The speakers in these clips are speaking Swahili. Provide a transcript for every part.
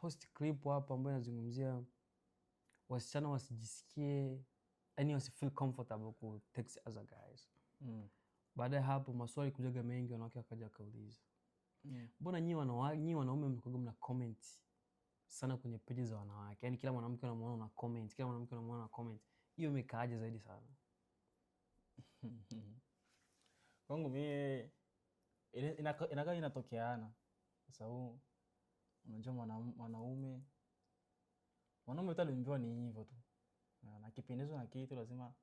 post clip hapa ambayo inazungumzia wasichana wasijisikie, yani wasifeel comfortable ku text other guys. Baada ya hapo maswali kujaga mengi, wanawake wakaja kauliza, mbona nyinyi wanaume mna comment sana kwenye page za wanawake? Yani kila mwanamke unamuona una comment, kila mwanamke unamuona una comment. Hiyo imekaaje zaidi sana? Kwangu mimi inakaa inatokeana. Kwa sababu unajua mwanaume utalimbiwa ni hivyo tu. Na kipendezwa na kitu lazima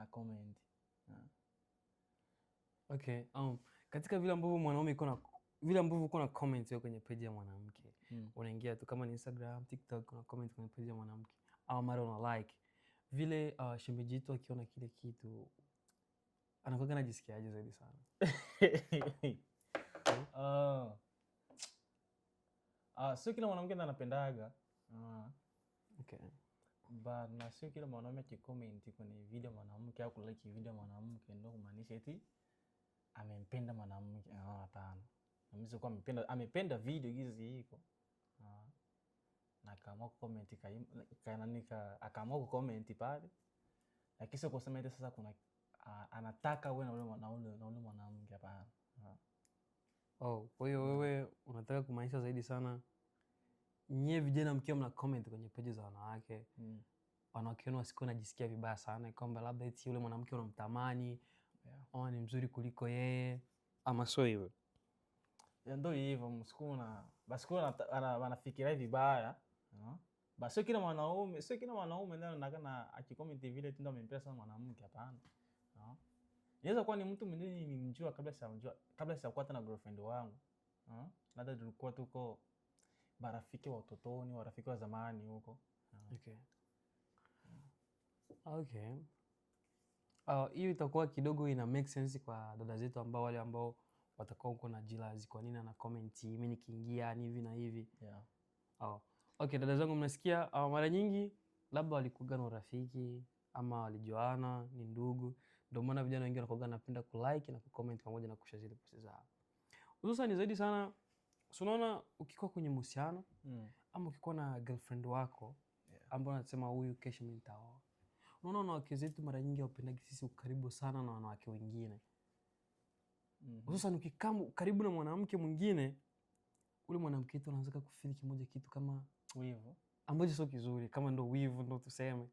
comment. Okay, katika vile ambavyo mwanaume uko na comment hiyo kwenye page ya mwanamke, unaingia tu kama ni Instagram, TikTok, una comment kwenye page ya mwanamke au mara una like. Vile shemeji yetu akiona kile kitu anakuwa anajisikiaje zaidi sana? Sio kila mwanamke anapendaga. Okay. But na sio kila mwanaume akicomment kwenye video mwanamke au kulike video mwanamke ndio kumaanisha eti amempenda mwanamke. Hapana. Mimi sio kwa amependa video hizi iko. Na akaamua kucomment akaamua kucomment pale. Lakini sio kusema eti sasa kuna anataka wewe na ule mwanamke, hapana. Kwa hiyo wewe unataka kumaanisha zaidi sana nyie vijana mkiwa mna comment kwenye page za wanawake, wanawake wenu wasikuwa najisikia vibaya sana kwamba labda eti yule mwanamke unamtamani, ni mzuri kuliko yeye, ama sio hivyo? Ndio hivyo, msikuna basi wanafikiria vibaya. Basi sio kila mwanaume ndio anataka akicomment vile tu ndio amempenda sana mwanamke, hapana. Inaweza kuwa ni mtu mwingine nimemjua kabla sijakuwa hata na girlfriend wangu. Labda tulikuwa tuko marafiki wa utotoni, marafiki wa zamani huko. Okay. Hiyo itakuwa kidogo ina make sense kwa dada zetu wale ambao watakao huko na jilazi, kwa nini ana comment mimi nikiingia ni hivi na hivi. Okay, dada zangu mnasikia, mara nyingi labda walikuwa na urafiki ama walijuana, ni ndugu, ndio maana vijana wengi wanakuwa wanapenda kulike na kucomment pamoja na kushare zile post zao. Hususan ni zaidi sana unaona ukikuwa kwenye mahusiano ama ukikuwa na girlfriend wako ambao unasema huyu kesho mimi nitaoa. Unaona wanawake zetu mara nyingi hawapendagi sisi ukaribu sana na wanawake wengine. Hususan ukikaa karibu na mwanamke mwingine, ule mwanamke wetu anaanza kufeel kimoja kitu kama wivu, ambacho sio kizuri, kama ndo wivu ndo tuseme.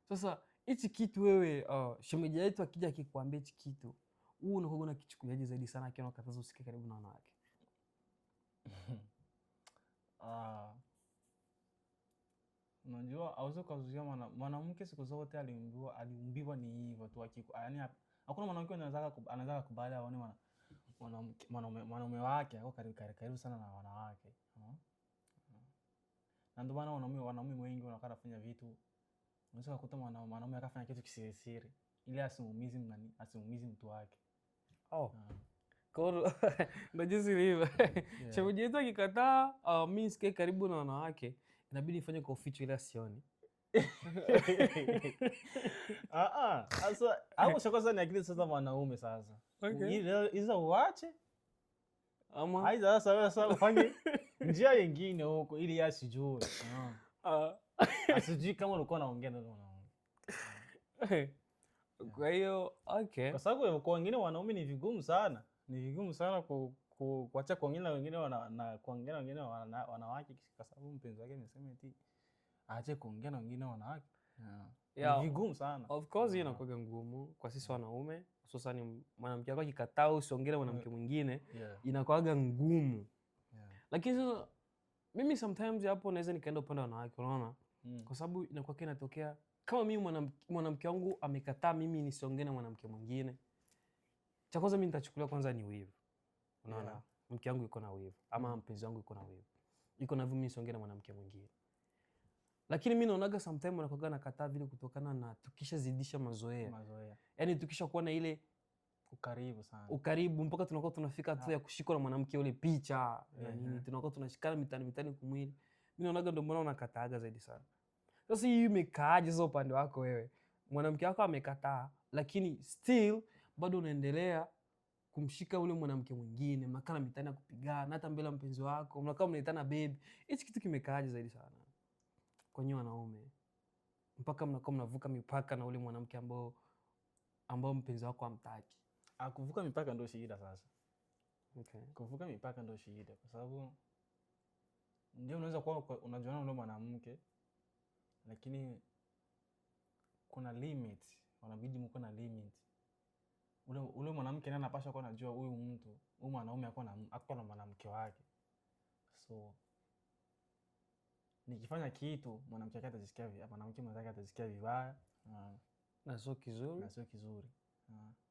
Sasa hichi kitu wewe shemeji yetu akija akikwambia hichi kitu, wewe unakuwa unakichukuliaje zaidi sana akiona katazo usike karibu na wanawake? Unajua hauwezi kuzuia mwanamke siku zote aliumbiwa ni hivyo tu. Yaani hakuna mwanamke anaweza kubali aone mwanaume wake ako karibu sana na wanawake. Na ndio maana wanaume wengi wanakaa kufanya vitu. Unaweza kukuta mwanaume akafanya kitu kisirisiri ili asimuumize mtu wake. Kwa ndo jinsi hivyo. Shemeji yetu akikataa mimi sikae karibu na wanawake, inabidi nifanye kwa uficho ili asione. Sasa hapo sasa ni akili sasa mwanaume sasa. Hizo uache ama haiza sasa ufanye njia nyingine huko ili asijue. Asijui kama ulikuwa unaongea na mwanaume. Kwa hiyo kwa sababu kwa wengine wanaume ni vigumu sana. Ni vigumu sana kuacha kuongea na wengine wanawake kwa sababu mpenzi wake amesema eti aache kuongea na wengine wanawake. Ni vigumu sana. Of course inakuwa ngumu kwa sisi wanaume, hususan mwanamke wako akikataa usiongee na mwanamke mwingine, inakuwa ngumu. Lakini sasa mimi sometimes hapo naweza nikaenda upande wa wanawake, unaona? Kwa sababu inakuwa inatokea kama mimi mwanamke wangu amekataa mimi nisiongee na mwanamke mwingine, cha kwanza mimi nitachukulia kwanza ni wivu. Unaona? Mke wangu yuko na wivu ama mpenzi wangu yuko na wivu. Yuko na wivu mimi nisiongee na mwanamke mwingine. Lakini mimi naonaga sometimes wanakuwa nakataa vile kutokana na tukishazidisha mazoea. Yaani tukishakuwa na ile ukaribu mpaka tunakuwa tunafika tu ya kushikwa na mwanamke yule picha na nini, tunakuwa tunashikana mitani kumwili. Mimi naonaga ndio mbona unakataaga zaidi sana. Sasa hii imekaaje sasa upande wako wewe? Mwanamke wako amekataa lakini still bado unaendelea kumshika ule mwanamke mwingine, mnakaa mitani ya kupigana, hata mbele ya mpenzi wako mnakaa mnaitana baby. Hichi kitu kimekaaje zaidi sana kwenye wanaume, mpaka mnakaa mnavuka mipaka na ule mwanamke ambao mpenzi wako hamtaki? Kuvuka mipaka ndio shida sasa. Okay. Kuvuka mipaka ndio shida, kwa sababu ndio unaweza kuwa unajiona ule mwanamke, lakini kuna limit, unabidi mko na limit. Ule mwanamke naye anapaswa kuwa anajua huyu mwanaume ako na mwanamke wake. So nikifanya kitu mwanamke mwenzake atasikia vibaya, na sio kizuri.